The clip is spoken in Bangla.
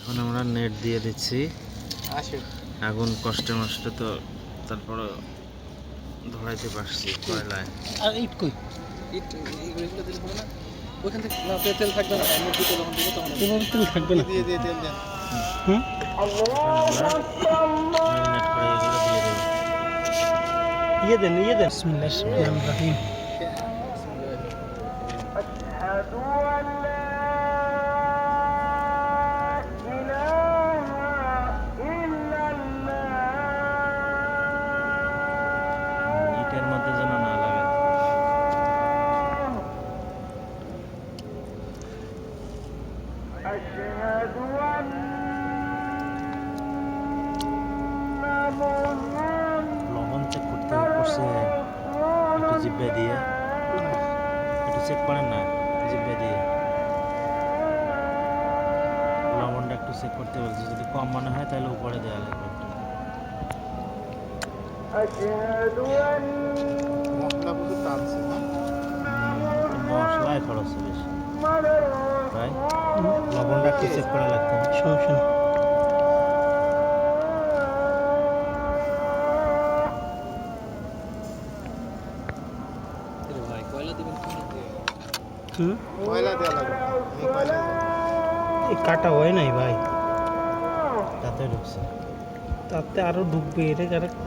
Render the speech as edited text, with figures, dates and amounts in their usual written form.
এখন আমরা নেট দিয়ে দিচ্ছি। আগুন কষ্টে মষ্টে তো তারপরে ধরাইতে পারছি কয়লায়। আর ইট কই? ইট এগুলো দিলে হবে না? ওইখান থেকে না তেল থাকবে না, আমি দিতে যখন দিব তখন এভাবে তেল থাকবে না। দিয়ে তেল দেন। হুম, ম্যারিনেট করে এগুলো দিয়ে দেবো। ইয়ে দেন। বিসমিল্লাহির রহমানির রহিম। ইটের মধ্যে যেন না লাগে। লবণ চেক করছে একটু জিব্বা দিয়ে, একটু চেক করেন না জিব্বা দিয়ে। লবণটা একটু চেক করতে বলছি, যদি কম মনে হয় তাহলে উপরে দেওয়া লাগবে একটু। মশলা বুঝে টানছে না? মশলায় খরচ বেশি ভাই, লবণটা একটু চেক করা লাগতো। সমস্যা নেই। ভাই কয়লা দিবেন কি? হুম, কয়লা দেওয়া লাগবে, এই কয়লা এই কাটা হয় নাই ভাই, তাতে ঢুকছে। তাতে আরো ঢুকবে, এটা কারেক্ট।